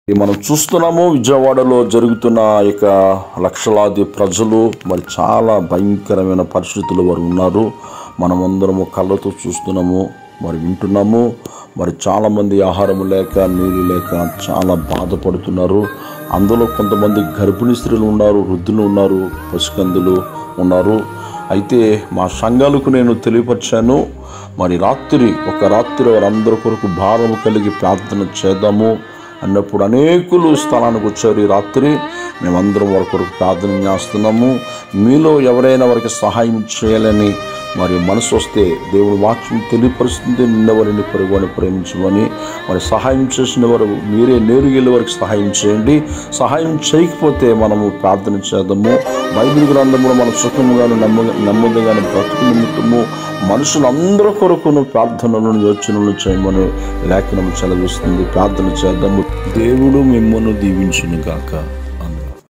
మనం చూస్తున్నాము విజయవాడలో జరుగుతున్న ఇక లక్షలాది ప్రజలు మరి చాలా భయంకరమైన పరిస్థితుల్లో వారు ఉన్నారు. మనమందరము కళ్ళతో చూస్తున్నాము, మరి వింటున్నాము. మరి చాలామంది ఆహారం లేక నీరు లేక చాలా బాధపడుతున్నారు. అందులో కొంతమంది గర్భిణీ స్త్రీలు ఉన్నారు, వృద్ధులు ఉన్నారు, పసికందులు ఉన్నారు. అయితే మా సంఘాలకు నేను తెలియపరిచాను, మరి ఒక రాత్రి వారందరి కొరకు భారం కలిగి ప్రార్థన చేద్దాము అన్నప్పుడు అనేకులు స్థలానికి వచ్చారు. ఈ రాత్రి మేమందరం వారి కొరకు ప్రార్థన చేస్తున్నాము. మీలో ఎవరైనా వారికి సహాయం చేయాలని మరి మనసు వస్తే దేవుడు వాక్యం తెలియపరుస్తుంది. నిన్నవారిని పొరుగుని ప్రేమించమని. మరి సహాయం చేసిన వారు మీరే నేరుగా వెళ్ళే వారికి సహాయం చేయండి. సహాయం చేయకపోతే మనము ప్రార్థన చేద్దాము. బైబిల్ గ్రంథంలో మనం సుఖముగాను నెమ్మదిగాను బ్రతుకు నిమిత్తము మనుషులందరి కొరకును ప్రార్థనలను యోచనలు చేయమని లేఖనం సెలవిస్తుంది. ప్రార్థన చేద్దాము. దేవుడు మిమ్మల్ని దీవించును గాక.